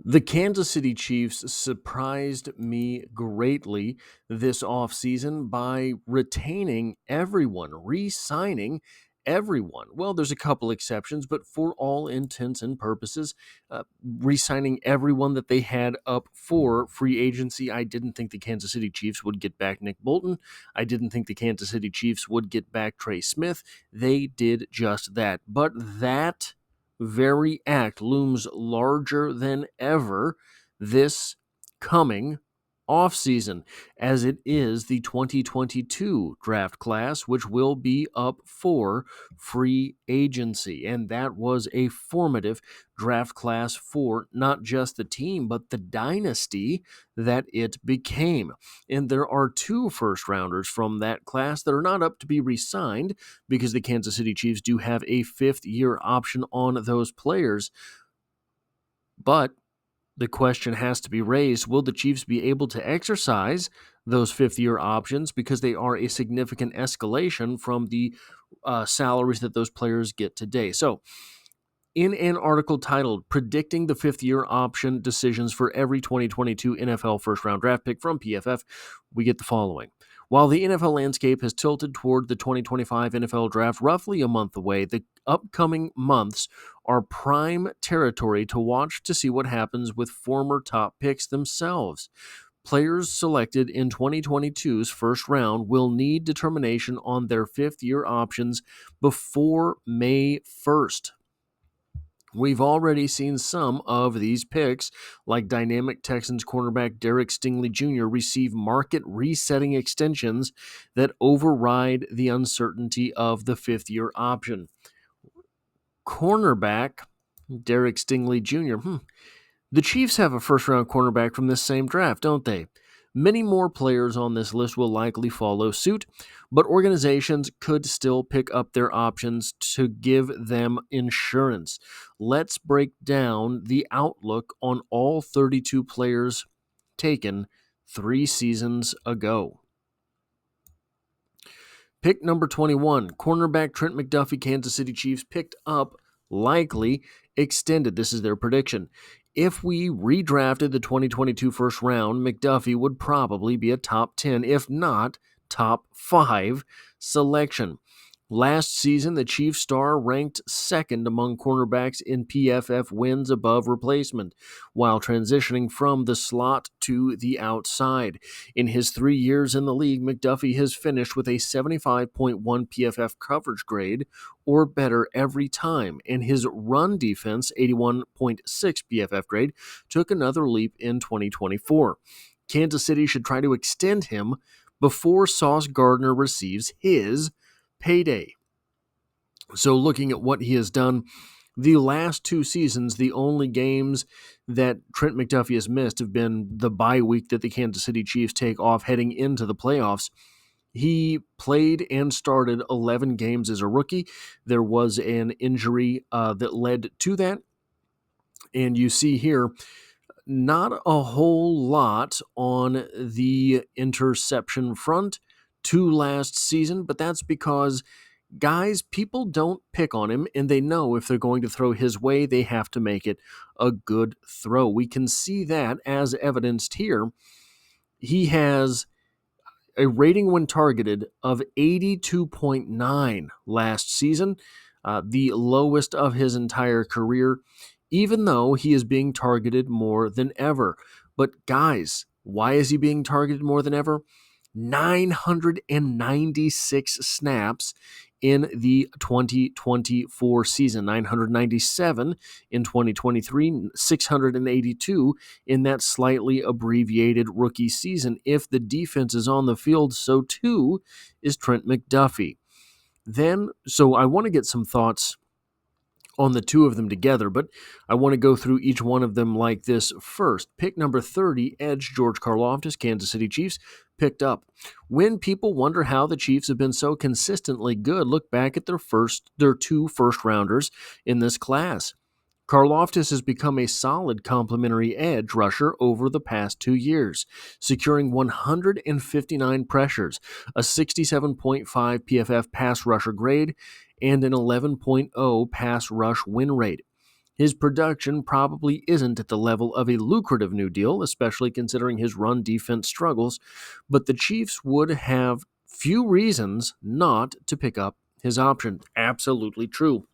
The Kansas City Chiefs surprised me greatly this offseason by retaining everyone, re-signing everyone. Well, there's a couple exceptions, but for all intents and purposes, re-signing everyone that they had up for free agency. I didn't think the Kansas City Chiefs would get back Nick Bolton. I didn't think the Kansas City Chiefs would get back Trey Smith. They did just that. But that very act looms larger than ever this coming offseason, as it is the 2022 draft class, which will be up for free agency. And that was a formative draft class for not just the team, but the dynasty that it became. And there are 2 first-rounders from that class that are not up to be re-signed because the Kansas City Chiefs do have a 5th-year option on those players. But the question has to be raised, will the Chiefs be able to exercise those 5th-year options because they are a significant escalation from the salaries that those players get today? So, in an article titled Predicting the 5th-Year Option Decisions for Every 2022 NFL First-Round Draft Pick from PFF, we get the following. While the NFL landscape has tilted toward the 2025 NFL Draft roughly a month away, the upcoming months are prime territory to watch to see what happens with former top picks themselves. Players selected in 2022's first round will need determination on their 5th-year options before May 1st. We've already seen some of these picks, like dynamic Texans cornerback Derek Stingley Jr., receive market-resetting extensions that override the uncertainty of the 5th-year option. Cornerback Derek Stingley Jr. The Chiefs have a first-round cornerback from this same draft, don't they? Many more players on this list will likely follow suit, but organizations could still pick up their options to give them insurance. Let's break down the outlook on all 32 players taken 3 seasons ago. Pick number 21, cornerback Trent McDuffie, Kansas City Chiefs, picked up, likely extended. This is their prediction. If we redrafted the 2022 first round, McDuffie would probably be a top 10, if not top 5 selection. Last season, the Chiefs star ranked 2nd among cornerbacks in PFF wins above replacement, while transitioning from the slot to the outside. In his 3 years in the league, McDuffie has finished with a 75.1 PFF coverage grade or better every time, and his run defense, 81.6 PFF grade, took another leap in 2024. Kansas City should try to extend him before Sauce Gardner receives his payday. So looking at what he has done the last 2 seasons, the only games that Trent McDuffie has missed have been the bye week that the Kansas City Chiefs take off heading into the playoffs. He played and started 11 games as a rookie. There was an injury that led to that. And you see here, not a whole lot on the interception front to last season, but that's because, guys, people don't pick on him, and they know if they're going to throw his way, they have to make it a good throw. We can see that as evidenced here. He has a rating when targeted of 82.9 last season, the lowest of his entire career, even though he is being targeted more than ever. But guys, why is he being targeted more than ever? 996 snaps in the 2024 season, 997 in 2023, 682 in that slightly abbreviated rookie season. If the defense is on the field, so too is Trent McDuffie. So I want to get some thoughts on the 2 of them together, but I want to go through each one of them like this first. Pick number 30, edge George Karlaftis, Kansas City Chiefs, picked up. When people wonder how the Chiefs have been so consistently good, look back at their 2 first-rounders in this class. Karlaftis has become a solid complementary edge rusher over the past 2 years, securing 159 pressures, a 67.5 PFF pass rusher grade, and an 11.0 pass rush win rate. his production probably isn't at the level of a lucrative new deal, especially considering his run defense struggles, but the Chiefs would have few reasons not to pick up his option. Absolutely true.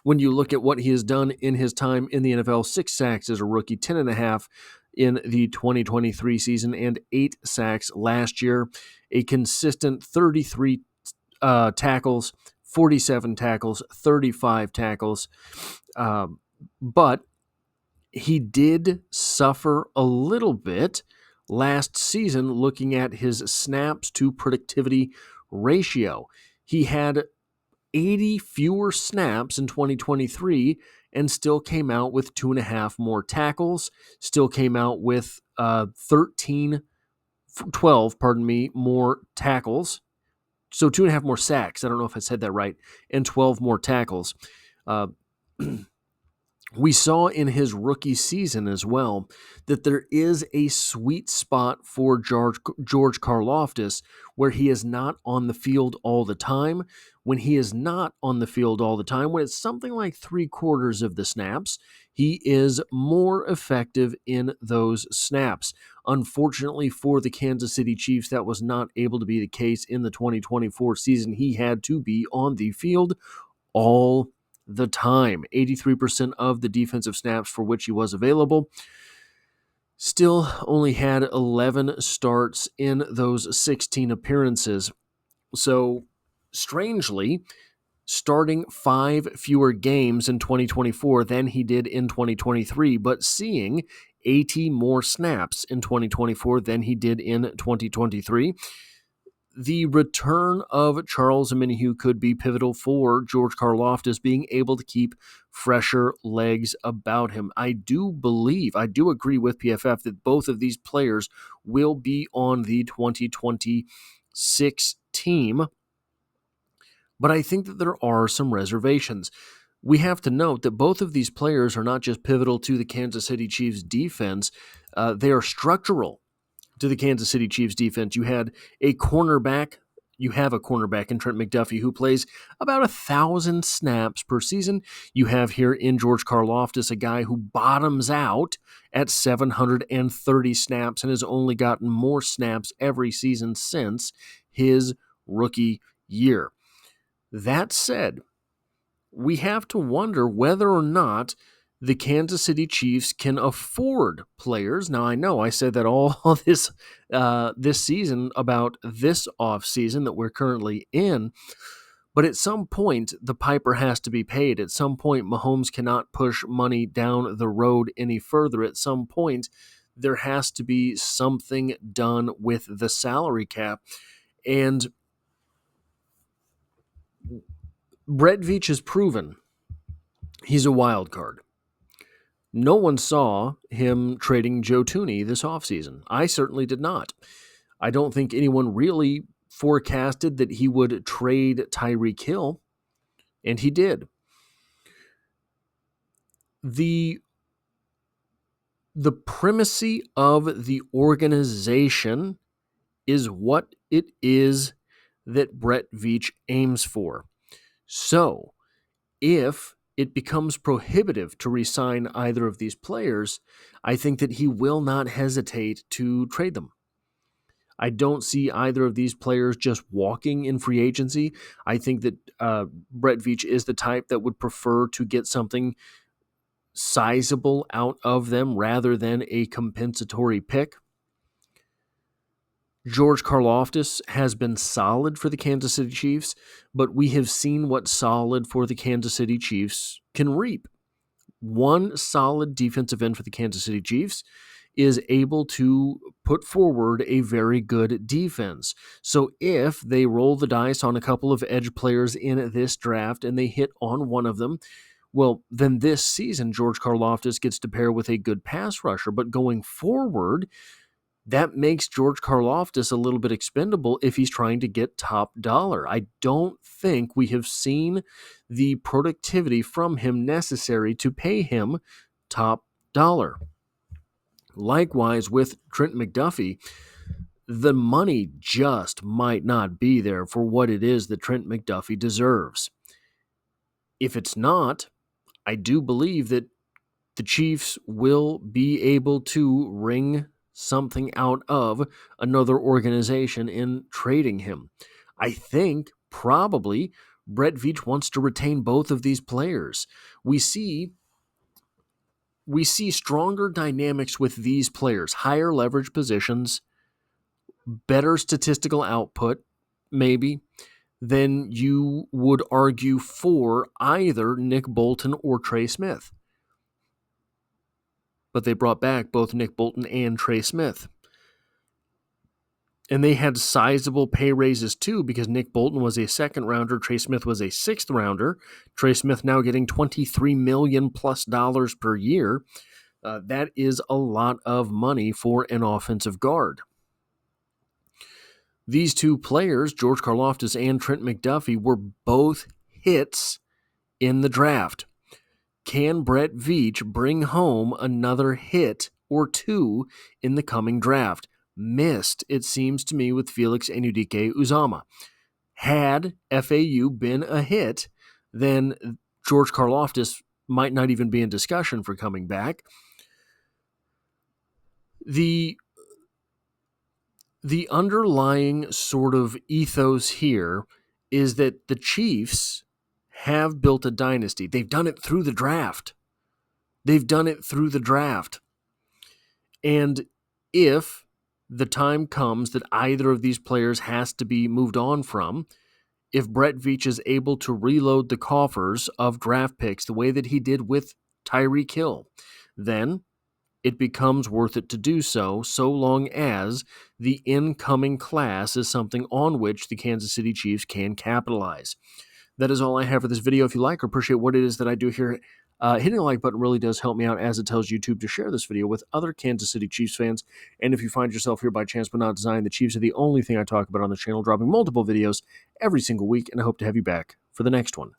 When you look at what he has done in his time in the NFL, 6 sacks as a rookie, 10.5 in the 2023 season, and 8 sacks last year, a consistent 33 tackles, 47 tackles, 35 tackles. But he did suffer a little bit last season looking at his snaps to productivity ratio. He had 80 fewer snaps in 2023 and still came out with 2.5 more tackles, still came out with 12 more tackles. So 2.5 more sacks. I don't know if I said that right. And 12 more tackles. We saw in his rookie season as well that there is a sweet spot for George Karlaftis where he is not on the field all the time. When he is not on the field all the time, when it's something like 3/4 of the snaps, he is more effective in those snaps. Unfortunately for the Kansas City Chiefs, that was not able to be the case in the 2024 season. He had to be on the field all the time. 83% of the defensive snaps for which he was available. Still only had 11 starts in those 16 appearances. So, strangely, starting 5 fewer games in 2024 than he did in 2023, but seeing 80 more snaps in 2024 than he did in 2023. The return of Charles Omenihu could be pivotal for George Karlaftis being able to keep fresher legs about him. I do agree with PFF that both of these players will be on the 2026 team, but I think that there are some reservations. We have to note that both of these players are not just pivotal to the Kansas City Chiefs defense, they are structural to the Kansas City Chiefs defense. You have a cornerback in Trent McDuffie who plays about 1,000 snaps per season. You have here in George Karlaftis a guy who bottoms out at 730 snaps and has only gotten more snaps every season since his rookie year. That said, we have to wonder whether or not the Kansas City Chiefs can afford players. Now, I know I said that all this season about this offseason that we're currently in, but at some point, the piper has to be paid. At some point, Mahomes cannot push money down the road any further. At some point, there has to be something done with the salary cap. And Brett Veach has proven he's a wild card. No one saw him trading Joe Thuney this offseason. I certainly did not. I don't think anyone really forecasted that he would trade Tyreek Hill, and he did. The primacy of the organization is what it is that Brett Veach aims for. So, if it becomes prohibitive to re-sign either of these players, I think that he will not hesitate to trade them. I don't see either of these players just walking in free agency. I think that Brett Veach is the type that would prefer to get something sizable out of them rather than a compensatory pick. George Karlaftis has been solid for the Kansas City Chiefs, but we have seen what solid for the Kansas City Chiefs can reap. One solid defensive end for the Kansas City Chiefs is able to put forward a very good defense. So if they roll the dice on a couple of edge players in this draft and they hit on one of them, well, then this season George Karlaftis gets to pair with a good pass rusher. But going forward, that makes George Karlaftis a little bit expendable if he's trying to get top dollar. I don't think we have seen the productivity from him necessary to pay him top dollar. Likewise, with Trent McDuffie, the money just might not be there for what it is that Trent McDuffie deserves. If it's not, I do believe that the Chiefs will be able to wring something out of another organization in trading him. I think probably Brett Veach wants to retain both of these players. We see stronger dynamics with these players, higher leverage positions, better statistical output, maybe, than you would argue for either Nick Bolton or Trey Smith. But they brought back both Nick Bolton and Trey Smith. And they had sizable pay raises too, because Nick Bolton was a second rounder, Trey Smith was a sixth rounder. Trey Smith now getting $23 million plus per year. That is a lot of money for an offensive guard. These two players, George Karlaftis and Trent McDuffie, were both hits in the draft. Can Brett Veach bring home another hit or two in the coming draft? Missed, it seems to me, with Felix Anudike-Uzomah. Had FAU been a hit, then George Karlaftis might not even be in discussion for coming back. The underlying sort of ethos here is that the Chiefs have built a dynasty. They've done it through the draft. And if the time comes that either of these players has to be moved on from, if Brett Veach is able to reload the coffers of draft picks the way that he did with Tyreek Hill, then it becomes worth it to do so long as the incoming class is something on which the Kansas City Chiefs can capitalize. That is all I have for this video. If you like or appreciate what it is that I do here, hitting the like button really does help me out, as it tells YouTube to share this video with other Kansas City Chiefs fans. And if you find yourself here by chance but not design, the Chiefs are the only thing I talk about on the channel, dropping multiple videos every single week, and I hope to have you back for the next one.